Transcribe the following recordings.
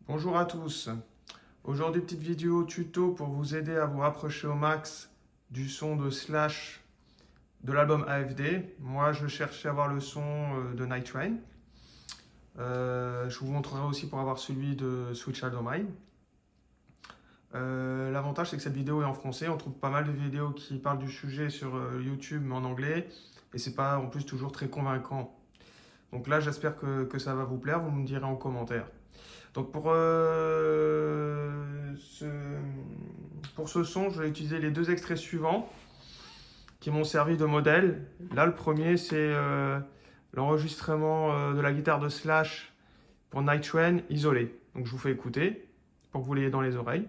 Bonjour à tous. Aujourd'hui, petite vidéo tuto pour vous aider à vous rapprocher au max du son de Slash de l'album AFD. Moi, je cherchais à avoir le son de Night Train. Je vous montrerai aussi pour avoir celui de Sweet Shadow Mine. L'avantage, c'est que cette vidéo est en français. On trouve pas mal de vidéos qui parlent du sujet sur YouTube, mais en anglais. Et c'est pas en plus toujours très convaincant. Donc là, j'espère que ça va vous plaire. Vous me direz en commentaire. Donc pour ce son, je vais utiliser les deux extraits suivants qui m'ont servi de modèle. Là, le premier, c'est l'enregistrement de la guitare de Slash pour Night Train isolé. Donc je vous fais écouter pour que vous l'ayez dans les oreilles.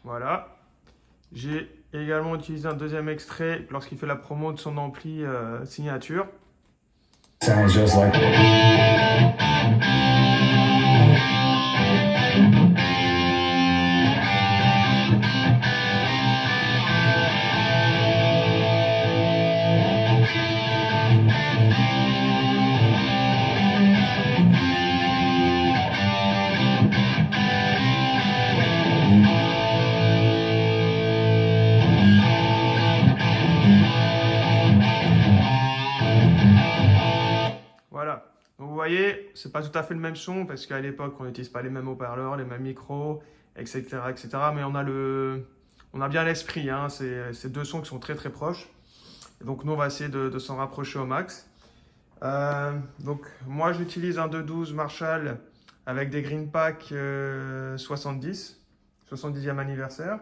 Voilà. J'ai également utilisé un deuxième extrait lorsqu'il fait la promo de son ampli signature. Sounds just like Voilà. Donc vous voyez, c'est pas tout à fait le même son parce qu'à l'époque, on n'utilise pas les mêmes haut-parleurs, les mêmes micros, etc., etc. Mais on a bien l'esprit. Hein. C'est deux sons qui sont très très proches. Et donc nous, on va essayer de s'en rapprocher au max. Donc moi, j'utilise un 212 Marshall avec des Green Pack 70e anniversaire.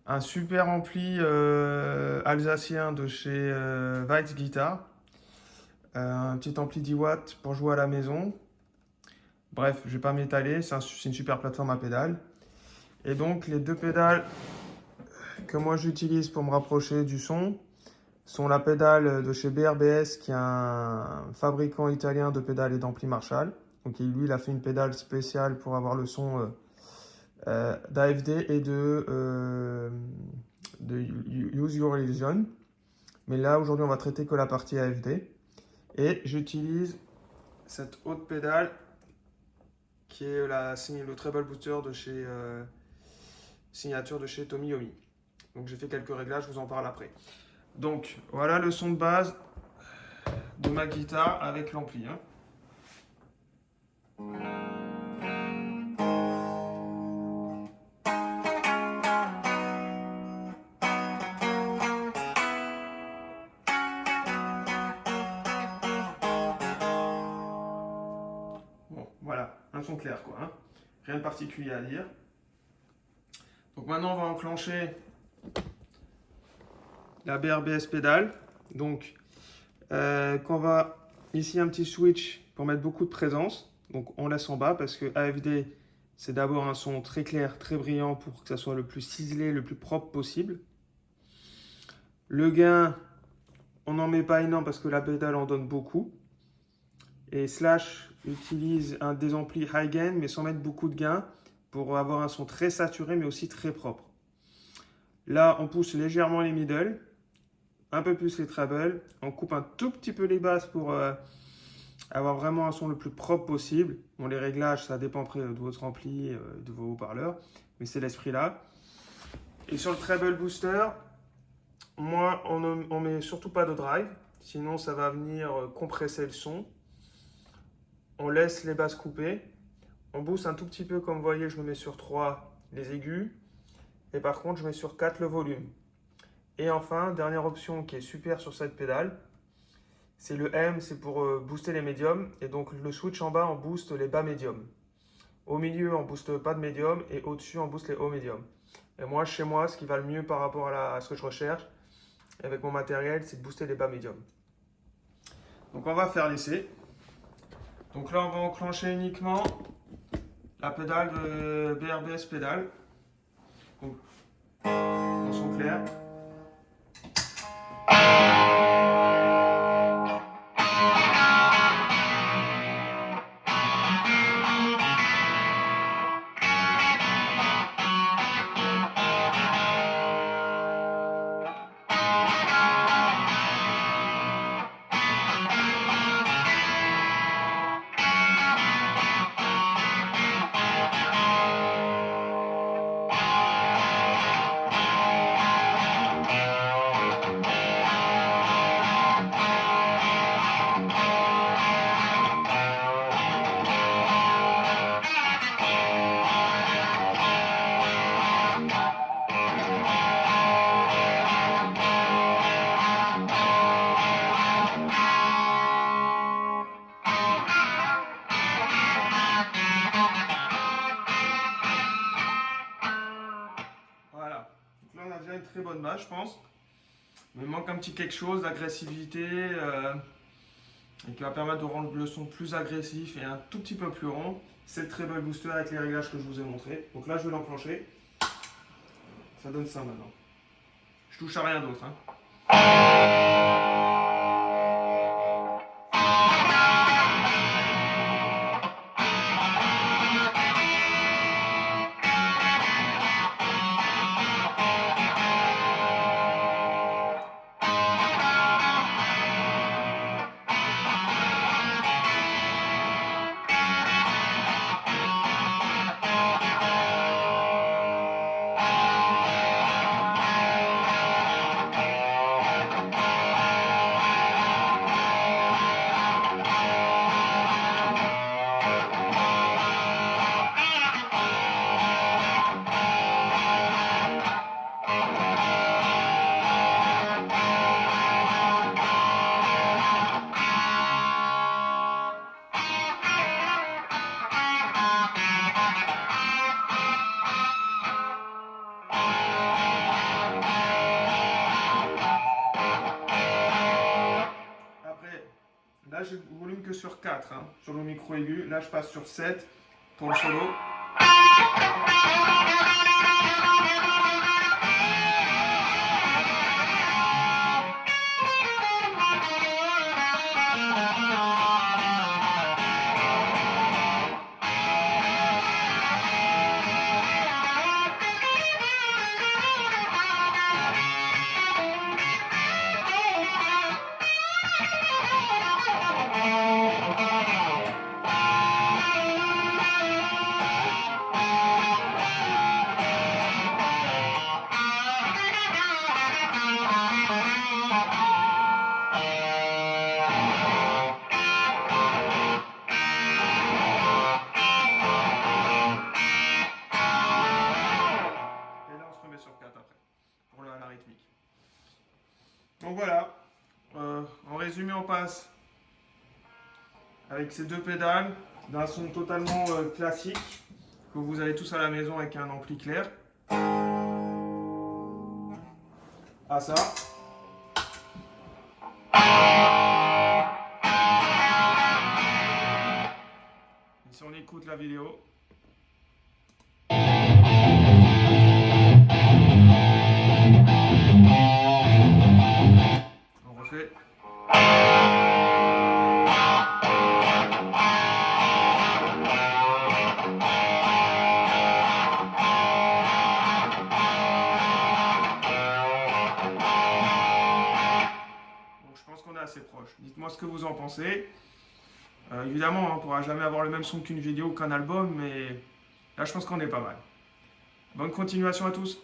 Un super ampli alsacien de chez Weitz Guitar. Un petit ampli 10 watts pour jouer à la maison. Bref, je ne vais pas m'étaler, c'est une super plateforme à pédales. Et donc les deux pédales que moi j'utilise pour me rapprocher du son sont la pédale de chez BRBS, qui est un fabricant italien de pédales et d'ampli Marshall. Donc lui, il a fait une pédale spéciale pour avoir le son d'AFD et de Use Your Illusion. Mais là, aujourd'hui, on va traiter que la partie AFD. Et j'utilise cette haute pédale qui est le treble booster de chez signature de chez Tommy Yomi. Donc j'ai fait quelques réglages, je vous en parle après. Donc voilà le son de base de ma guitare avec l'ampli. Hein. Bon, voilà, un son clair quoi. Hein. Rien de particulier à dire. Donc maintenant on va enclencher la BRBS pédale. Donc qu'on va ici un petit switch pour mettre beaucoup de présence. Donc on laisse en bas parce que AFD c'est d'abord un son très clair, très brillant pour que ça soit le plus ciselé, le plus propre possible. Le gain, on n'en met pas énorme parce que la pédale en donne beaucoup. Et Slash utilise des amplis high gain mais sans mettre beaucoup de gain pour avoir un son très saturé mais aussi très propre. Là on pousse légèrement les middle, un peu plus les trebles, on coupe un tout petit peu les basses pour avoir vraiment un son le plus propre possible. Bon, les réglages ça dépend après de votre ampli, de vos haut-parleurs, mais c'est l'esprit là. Et sur le treble booster, moi on met surtout pas de drive, sinon ça va venir compresser le son. On laisse les basses coupées, on booste un tout petit peu comme vous voyez, je me mets sur 3 les aigus, et par contre je mets sur 4 le volume. Et enfin, dernière option qui est super sur cette pédale, c'est le M, c'est pour booster les médiums. Et donc le switch en bas, on booste les bas médiums. Au milieu, on booste pas de médium et au-dessus, on booste les hauts médiums. Et moi, chez moi, ce qui va le mieux par rapport à ce que je recherche, avec mon matériel, c'est de booster les bas médiums. Donc on va faire l'essai. Donc là, on va enclencher uniquement la pédale de BRBS pédale. Donc, en son clair. Voilà. Donc là, on a déjà une très bonne base, je pense. Il me manque un petit quelque chose d'agressivité et qui va permettre de rendre le son plus agressif et un tout petit peu plus rond. C'est le treble booster avec les réglages que je vous ai montré. Donc là, je vais l'enclencher. Ça donne ça maintenant. Je touche à rien d'autre. Après, là j'ai le volume que sur 4 sur le micro aigu. Là je passe sur 7 pour le solo. Sur 4 après, pour la rythmique. Donc voilà, en résumé, on passe avec ces deux pédales d'un son totalement classique que vous avez tous à la maison avec un ampli clair à ça. Et si on écoute la vidéo, on refait. On est assez proche. Dites-moi ce que vous en pensez. Évidemment, on ne pourra jamais avoir le même son qu'une vidéo ou qu'un album, mais là, je pense qu'on est pas mal. Bonne continuation à tous.